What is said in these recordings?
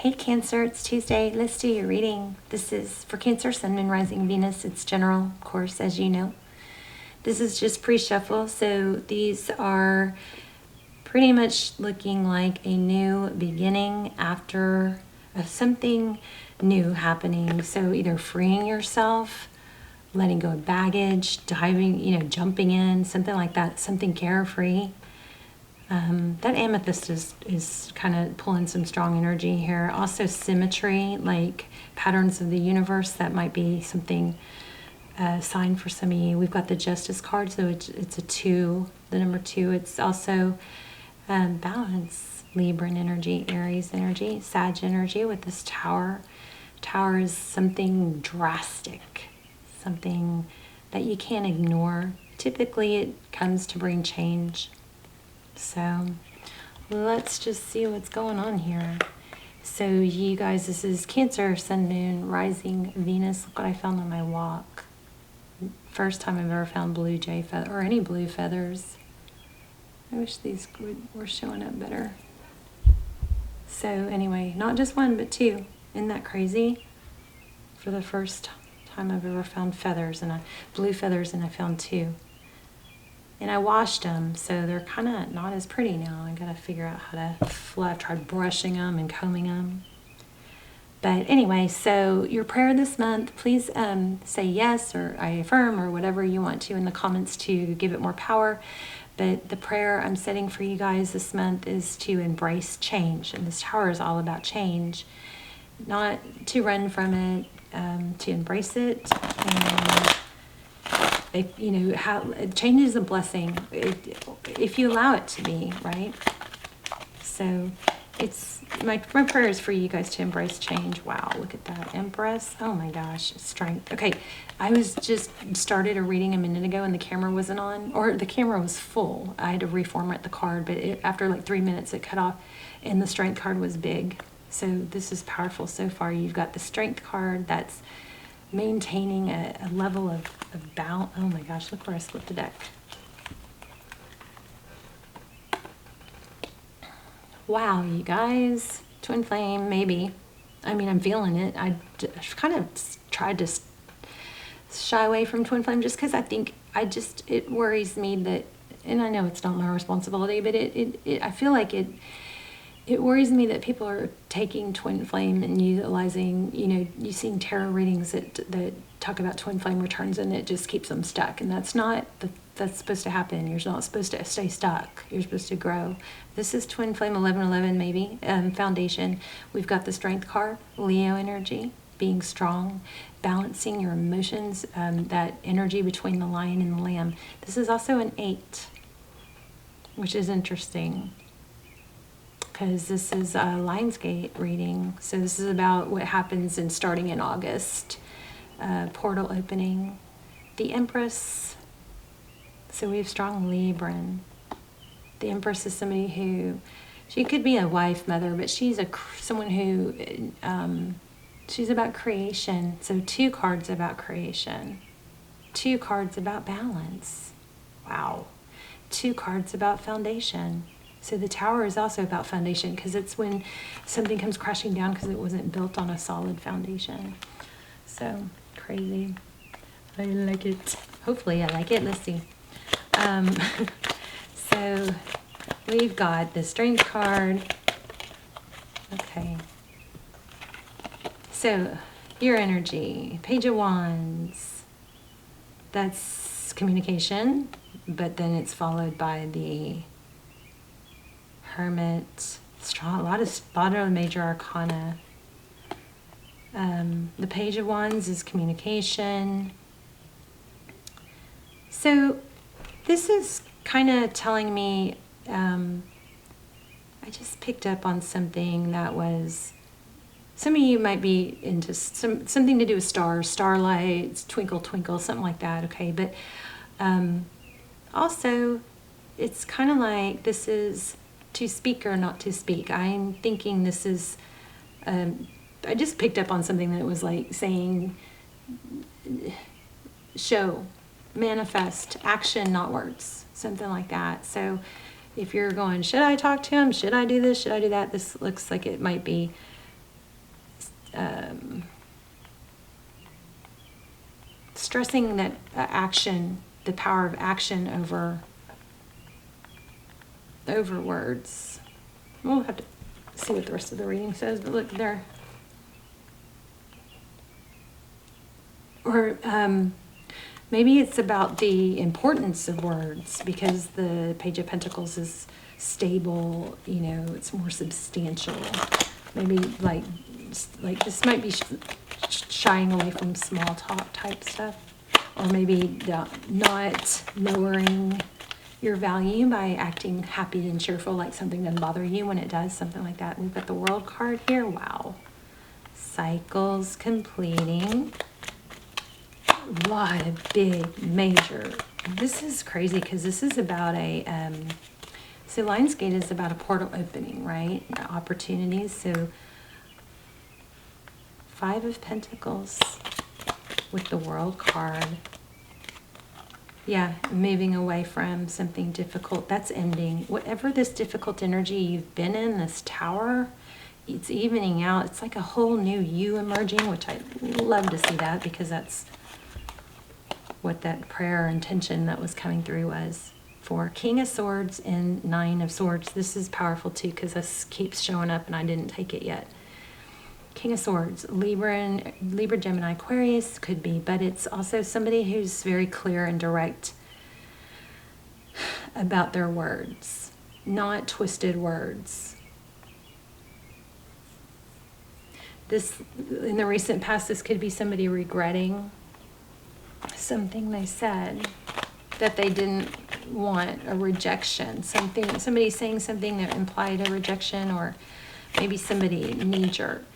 Hey Cancer, it's Tuesday. Let's do your reading. This is for Cancer, Sun, Moon, Rising, Venus. It's general, of course, as you know. This is just pre-shuffle, so these are pretty much looking like a new beginning after something new happening. So either freeing yourself, letting go of baggage, diving, jumping in, something like that, something carefree. That amethyst is kind of pulling some strong energy here. Also symmetry, like patterns of the universe. That might be something, sign for some of you. We've got the Justice card, so it's a 2, the number 2. It's also balance, Libran energy, Aries energy, Sag energy with this Tower. Tower is something drastic, something that you can't ignore. Typically it comes to bring change. So let's just see what's going on here. So you guys, this is Cancer, Sun, Moon, Rising, Venus. Look what I found on my walk. First time I've ever found blue jay feather or any blue feathers. I wish these were showing up better. So anyway, not just 1 but 2. Isn't that crazy? For the first time I've ever found feathers, and blue feathers, and I found 2. And I washed them, so they're kind of not as pretty now. I gotta figure out how to fluff. I've tried brushing them and combing them. But anyway, so your prayer this month, please say yes, or I affirm, or whatever you want to in the comments to give it more power. But the prayer I'm setting for you guys this month is to embrace change. And this Tower is all about change. Not to run from it, to embrace it. And how change is a blessing if you allow it to be, right? So it's my prayer is for you guys to embrace change. Wow, look at that, Empress. Oh my gosh, strength. Okay, I was just started a reading a minute ago and the camera wasn't on, or the camera was full. I had to reformat the card, but after like 3 minutes it cut off, and the strength card was big. So this is powerful so far. You've got the strength card that's maintaining a level of balance. Oh my gosh, look where I split the deck. Wow, you guys. Twin flame, maybe. I mean, I'm feeling it. I kind of tried to shy away from twin flame just because I think it worries me that, and I know it's not my responsibility, but I feel like it worries me that people are taking twin flame and utilizing, you've seen tarot readings that talk about twin flame returns, and it just keeps them stuck. And that's supposed to happen. You're not supposed to stay stuck. You're supposed to grow. This is twin flame 1111 maybe, foundation. We've got the strength card, Leo energy, being strong, balancing your emotions, that energy between the lion and the lamb. This is also an 8, which is interesting, because this is a Lionsgate reading. So this is about what happens starting in August. Portal opening. The Empress. So we have strong Libran. The Empress is somebody who, she could be a wife, mother, but she's someone who, she's about creation. So 2 cards about creation. 2 cards about balance. Wow. 2 cards about foundation. So the Tower is also about foundation, because it's when something comes crashing down because it wasn't built on a solid foundation. So crazy. I like it. Hopefully I like it. Let's see. So we've got the strength card. Okay. So your energy, Page of Wands. That's communication, but then it's followed by the Hermit, a lot of major arcana. The Page of Wands is communication. So this is kind of telling me, I just picked up on something that was, some of you might be into something to do with stars, starlights, twinkle, twinkle, something like that, okay? But also, it's kind of like this is to speak or not to speak. I'm thinking this is, I just picked up on something that was like saying, show, manifest, action, not words, something like that. So if you're going, should I talk to him? Should I do this? Should I do that? This looks like it might be stressing that action, the power of action over words. We'll have to see what the rest of the reading says, but look there. Or maybe it's about the importance of words, because the Page of Pentacles is stable, you know, it's more substantial. Maybe like this might be shying away from small talk type stuff, or maybe not lowering your value by acting happy and cheerful, like something doesn't bother you when it does, something like that. We've got the World card here. Wow. Cycles completing. A lot of big, major. This is crazy because this is about a, so Lionsgate is about a portal opening, right? Opportunities. So 5 of Pentacles with the World card. Yeah, moving away from something difficult. That's ending. Whatever this difficult energy you've been in, this tower, it's evening out. It's like a whole new you emerging, which I love to see that, because that's what that prayer intention that was coming through was for. King of Swords and 9 of Swords. This is powerful too, because this keeps showing up and I didn't take it yet. King of Swords, Libra, Gemini, Aquarius could be, but it's also somebody who's very clear and direct about their words, not twisted words. This, in the recent past, this could be somebody regretting something they said that they didn't want, a rejection, somebody saying something that implied a rejection, or maybe somebody knee-jerked.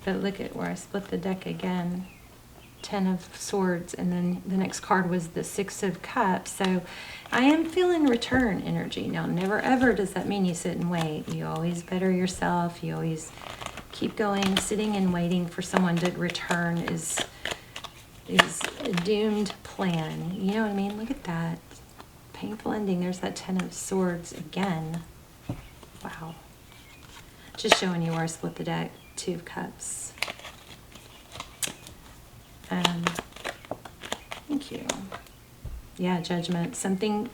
But look at where I split the deck again. 10 of Swords, and then the next card was the 6 of Cups. So I am feeling return energy. Now, never ever does that mean you sit and wait. You always better yourself. You always keep going. Sitting and waiting for someone to return is a doomed plan. You know what I mean? Look at that. Painful ending. There's that 10 of Swords again. Wow. Just showing you where I split the deck. 2 of Cups. Thank you. Yeah, Judgment. Something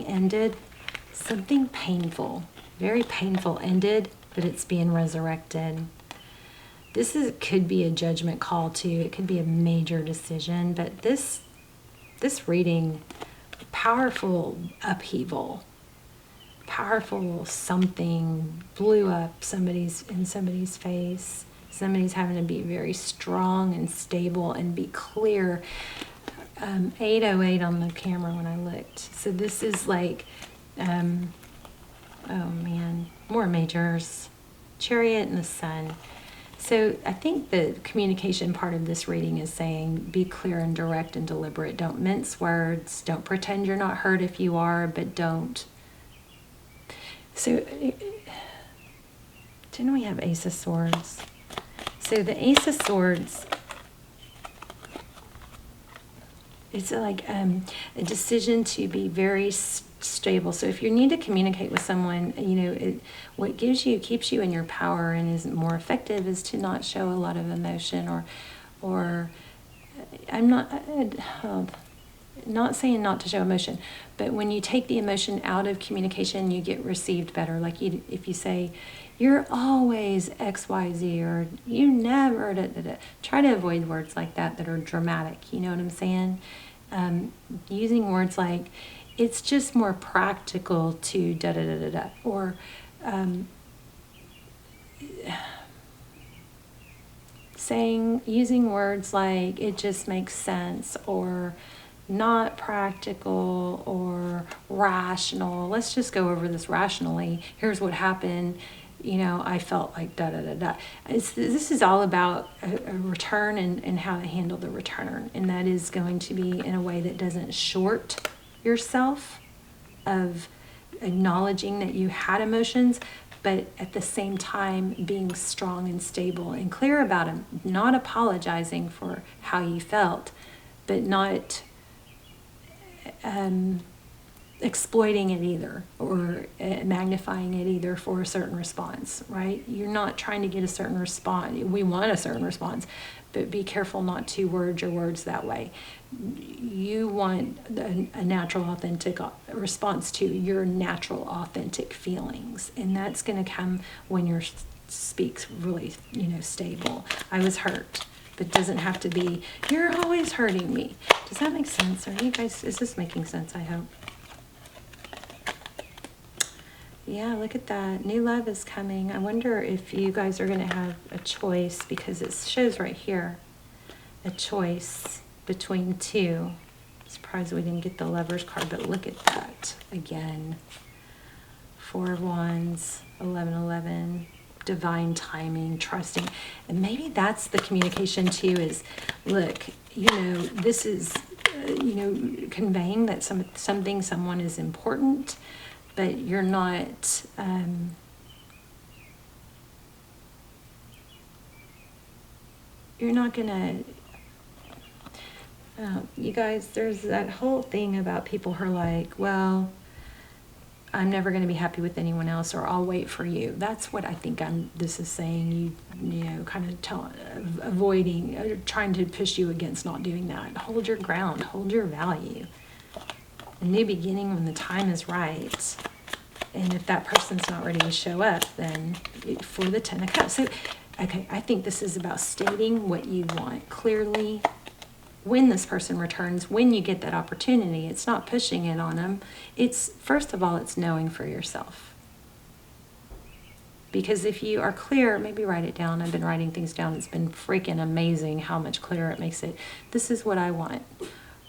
ended. Something painful. Very painful ended, but it's being resurrected. This could be a judgment call too. It could be a major decision, but this reading, powerful upheaval, powerful something blew up in somebody's face. Somebody's having to be very strong and stable and be clear. 808 on the camera when I looked. So this is like, oh man, more majors. Chariot and the Sun. So I think the communication part of this reading is saying be clear and direct and deliberate. Don't mince words. Don't pretend you're not hurt if you are, but don't. So didn't we have Ace of Swords? So the Ace of Swords, it's like a decision to be very stable. So if you need to communicate with someone, you know, what keeps you in your power and is more effective is to not show a lot of emotion, or I'm not saying not to show emotion, but when you take the emotion out of communication, you get received better. Like if you say, you're always XYZ, or you never, try to avoid words like that are dramatic. You know what I'm saying? Using words like, it's just more practical to da-da-da-da-da, or using words like, it just makes sense, or not practical, or rational. Let's just go over this rationally. Here's what happened. You know, I felt like da-da-da-da. This is all about a return and how to handle the return. And that is going to be in a way that doesn't short yourself, of acknowledging that you had emotions, but at the same time being strong and stable and clear about them, not apologizing for how you felt, but not exploiting it either, or it, magnifying it either for a certain response, right? You're not trying to get a certain response. We want a certain response, but be careful not to word your words that way. You want a natural, authentic response to your natural, authentic feelings. And that's going to come when your speak's really, stable. I was hurt. But it doesn't have to be, you're always hurting me. Does that make sense? Are you guys, is this making sense? I hope. Yeah, look at that. New love is coming. I wonder if you guys are going to have a choice, because it shows right here a choice between two. Surprised we didn't get the Lover's card, but look at that again. 4 of Wands, 11, divine timing, trusting. And maybe that's the communication too, is look, this is, conveying that someone is important, but you're not, gonna, you guys, there's that whole thing about people who are like, well, I'm never going to be happy with anyone else, or I'll wait for you. That's what I think this is saying. Kind of avoiding, or trying to push you against not doing that. Hold your ground. Hold your value. A new beginning when the time is right. And if that person's not ready to show up, then for the 10 of Cups. So, okay, I think this is about stating what you want clearly. When this person returns, when you get that opportunity, it's not pushing it on them. It's, first of all, it's knowing for yourself. Because if you are clear, maybe write it down. I've been writing things down. It's been freaking amazing how much clearer it makes it. This is what I want.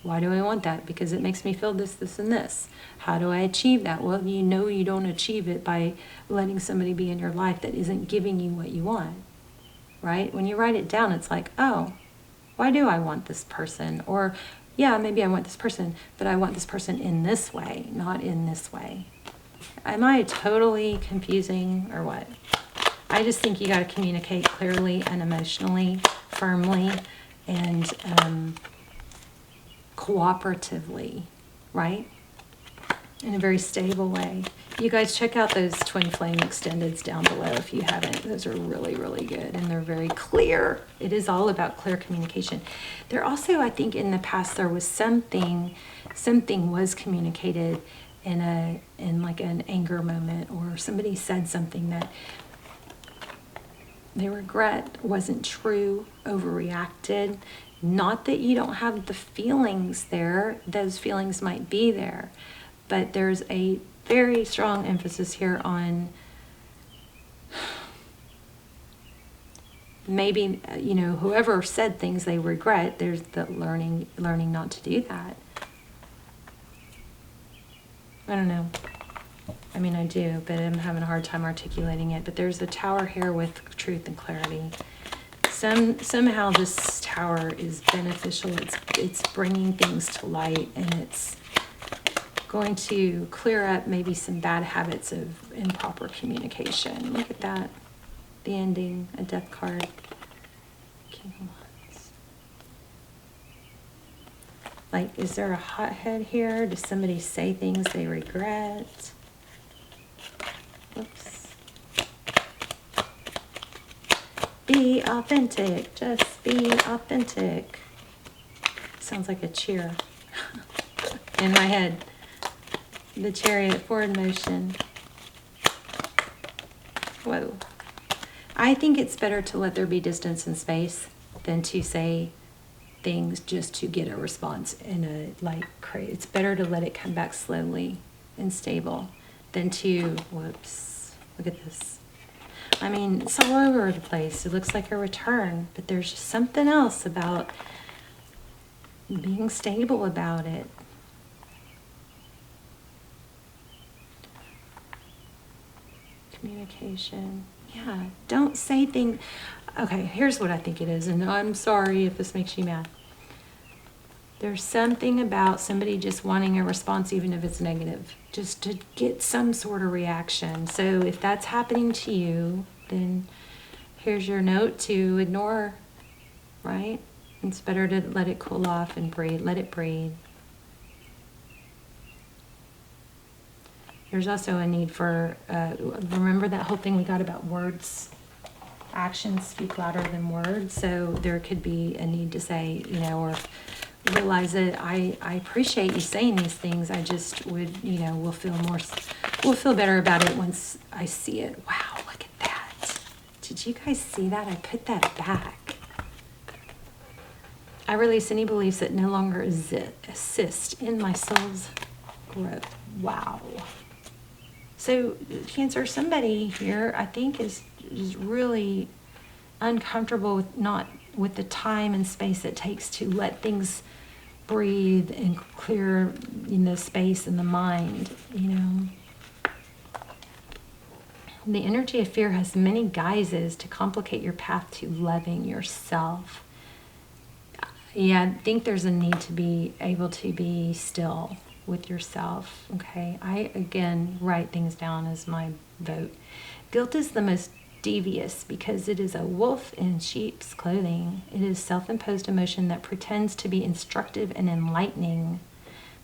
Why do I want that? Because it makes me feel this, this, and this. How do I achieve that? Well, you don't achieve it by letting somebody be in your life that isn't giving you what you want. Right? When you write it down, it's like, oh, why do I want this person? Or, yeah, maybe I want this person, but I want this person in this way, not in this way. Am I totally confusing or what? I just think you got to communicate clearly and emotionally, firmly, and cooperatively, right? In a very stable way. You guys check out those Twin Flame Extendeds down below if you haven't. Those are really, really good, and they're very clear. It is all about clear communication. There also, I think in the past, there was something was communicated in like an anger moment, or somebody said something that they regret wasn't true, overreacted. Not that you don't have the feelings there. Those feelings might be there. But there's a very strong emphasis here on maybe, whoever said things they regret, there's the learning not to do that. I don't know. I mean, I do, but I'm having a hard time articulating it. But there's a tower here with truth and clarity. Somehow this tower is beneficial. It's bringing things to light, and it's going to clear up maybe some bad habits of improper communication. Look at that. The ending, a death card. King of Wands. Like, is there a hothead here? Does somebody say things they regret? Whoops. Be authentic. Just be authentic. Sounds like a cheer in my head. The Chariot, forward motion. Whoa. I think it's better to let there be distance and space than to say things just to get a response in a it's better to let it come back slowly and stable than to, whoops, look at this. I mean, it's all over the place. It looks like a return, but there's just something else about being stable about it. Communication. Yeah, don't say things. Okay, here's what I think it is, and I'm sorry if this makes you mad. There's something about somebody just wanting a response, even if it's negative, just to get some sort of reaction. So if that's happening to you, then here's your note to ignore, right? It's better to let it cool off and breathe. Let it breathe. There's also a need for, remember that whole thing we got about words? Actions speak louder than words. So there could be a need to say, you know, or realize that I appreciate you saying these things. I just would, you know, we'll feel better about it once I see it. Wow, look at that. Did you guys see that? I put that back. I release any beliefs that no longer assist in my soul's growth. Wow. So, Cancer, somebody here, I think, is really uncomfortable with the time and space it takes to let things breathe and clear, you know, space in the mind, you know. The energy of fear has many guises to complicate your path to loving yourself. Yeah, I think there's a need to be able to be still with yourself, okay? I, again, write things down as my vote. Guilt is the most devious because it is a wolf in sheep's clothing. It is self-imposed emotion that pretends to be instructive and enlightening.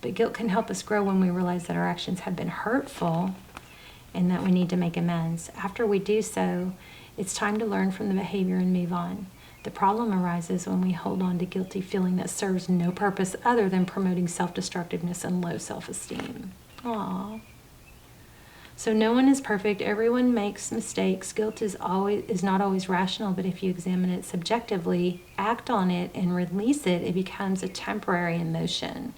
But guilt can help us grow when we realize that our actions have been hurtful and that we need to make amends. After we do so, it's time to learn from the behavior and move on. The problem arises when we hold on to guilty feeling that serves no purpose other than promoting self-destructiveness and low self-esteem. Aww. So no one is perfect. Everyone makes mistakes. Guilt is not always rational, but if you examine it subjectively, act on it, and release it, it becomes a temporary emotion.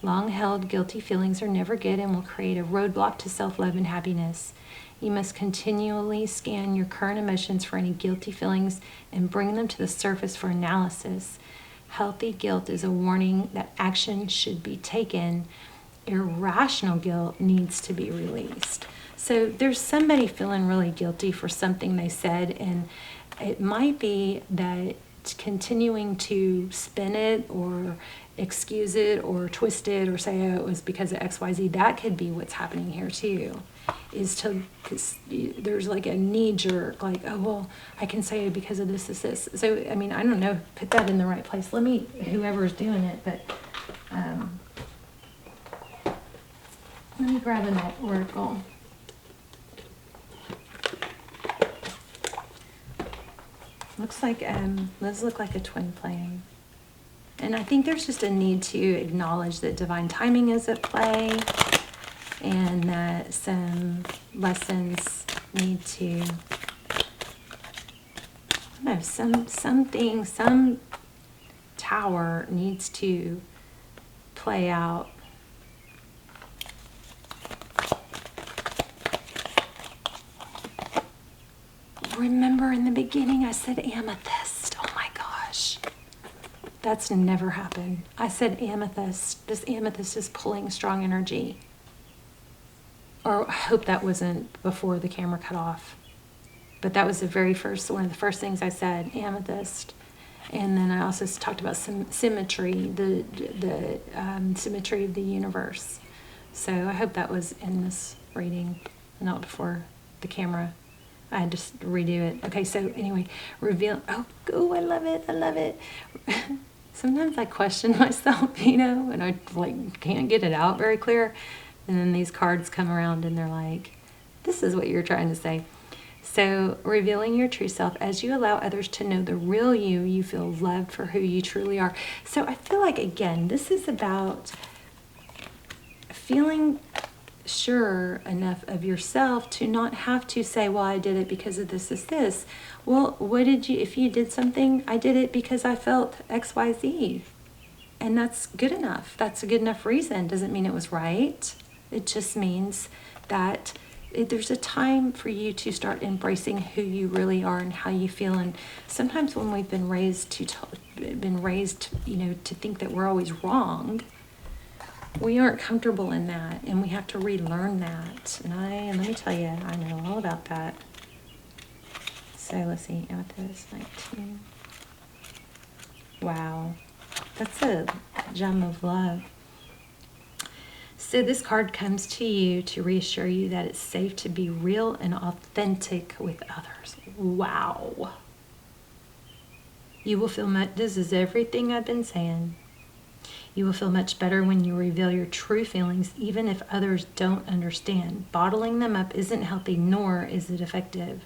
Long-held guilty feelings are never good and will create a roadblock to self-love and happiness. You must continually scan your current emotions for any guilty feelings and bring them to the surface for analysis. Healthy guilt is a warning that action should be taken. Irrational guilt needs to be released. So there's somebody feeling really guilty for something they said, and it might be that continuing to spin it or excuse it or twist it or say, oh, it was because of XYZ, that could be what's happening here too. Because there's like a knee jerk, like, oh, well, I can say it because of this. So, I mean, I don't know, put that in the right place. Let me, whoever's doing it, but let me grab an oracle. Looks like, those look like a twin flame. And I think there's just a need to acknowledge that divine timing is at play and that some lessons need to, I don't know, some tower needs to play out. Remember in the beginning I said amethyst. Oh my gosh. That's never happened. I said amethyst. This amethyst is pulling strong energy. Or I hope that wasn't before the camera cut off. But that was one of the first things I said, amethyst. And then I also talked about symmetry, the symmetry of the universe. So I hope that was in this reading, not before the camera. I had to redo it. Okay, so anyway, reveal. Oh, I love it. I love it. Sometimes I question myself, you know, and I like can't get it out very clear. And then these cards come around and they're like, this is what you're trying to say. So revealing your true self, as you allow others to know the real you, you feel loved for who you truly are. So I feel like, again, this is about feeling sure enough of yourself to not have to say, well, I did it because of this. Well, if you did something, I did it because I felt XYZ. And that's good enough. That's a good enough reason. Doesn't mean it was right. It just means that there's a time for you to start embracing who you really are and how you feel. And sometimes when we've been raised, you know, to think that we're always wrong, we aren't comfortable in that, and we have to relearn that. And let me tell you, I know all about that. So let's see, amethyst 19. Wow, that's a gem of love. So this card comes to you to reassure you that it's safe to be real and authentic with others. Wow. You will feel this is everything I've been saying. You will feel much better when you reveal your true feelings, even if others don't understand. Bottling them up isn't healthy, nor is it effective.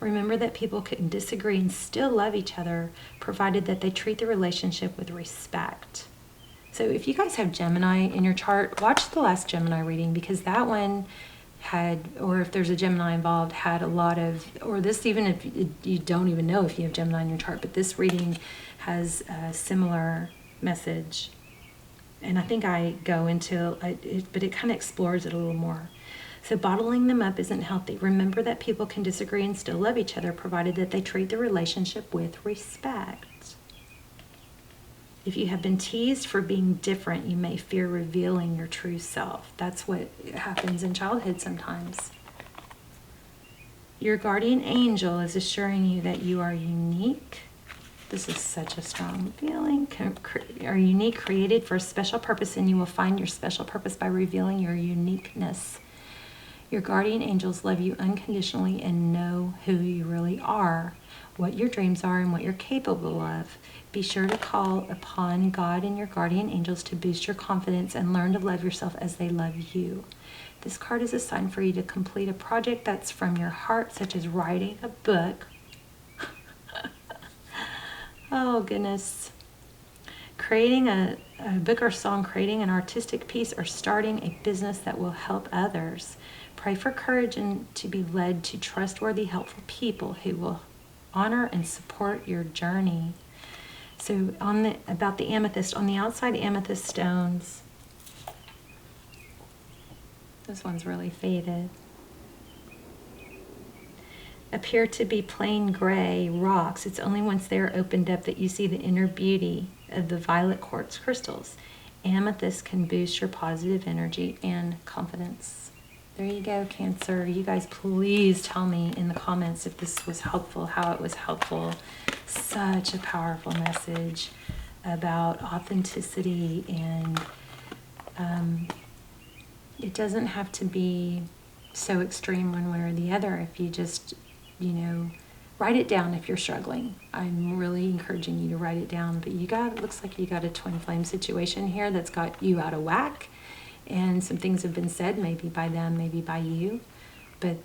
Remember that people can disagree and still love each other, provided that they treat the relationship with respect. So if you guys have Gemini in your chart, watch the last Gemini reading, because that one had, or if there's a Gemini involved, had a lot of, or this, even if you don't even know if you have Gemini in your chart, but this reading has a similar message. And I think I go into it, but it kind of explores it a little more. So bottling them up isn't healthy. Remember that people can disagree and still love each other, provided that they treat the relationship with respect. If you have been teased for being different, you may fear revealing your true self. That's what happens in childhood sometimes. Your guardian angel is assuring you that you are unique. This is such a strong feeling. Are unique, created for a special purpose, and you will find your special purpose by revealing your uniqueness. Your guardian angels love you unconditionally and know who you really are, what your dreams are, and what you're capable of. Be sure to call upon God and your guardian angels to boost your confidence and learn to love yourself as they love you. This card is a sign for you to complete a project that's from your heart, such as writing a book. Oh, goodness. Creating a book or song, creating an artistic piece, or starting a business that will help others. Pray for courage and to be led to trustworthy, helpful people who will honor and support your journey. So about the amethyst, on the outside amethyst stones, this one's really faded, appear to be plain gray rocks. It's only once they are opened up that you see the inner beauty of the violet quartz crystals. Amethyst can boost your positive energy and confidence. There you go, Cancer. You guys please tell me in the comments if this was helpful, how it was helpful. Such a powerful message about authenticity, and it doesn't have to be so extreme one way or the other. If you just, write it down if you're struggling. I'm really encouraging you to write it down, but it looks like you got a twin flame situation here that's got you out of whack. And some things have been said, maybe by them, maybe by you, but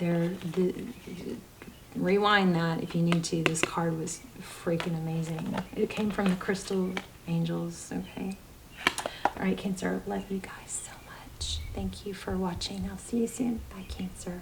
rewind that if you need to. This card was freaking amazing. It came from the crystal angels, okay? All right, Cancer, love you guys so much. Thank you for watching. I'll see you soon. Bye, Cancer.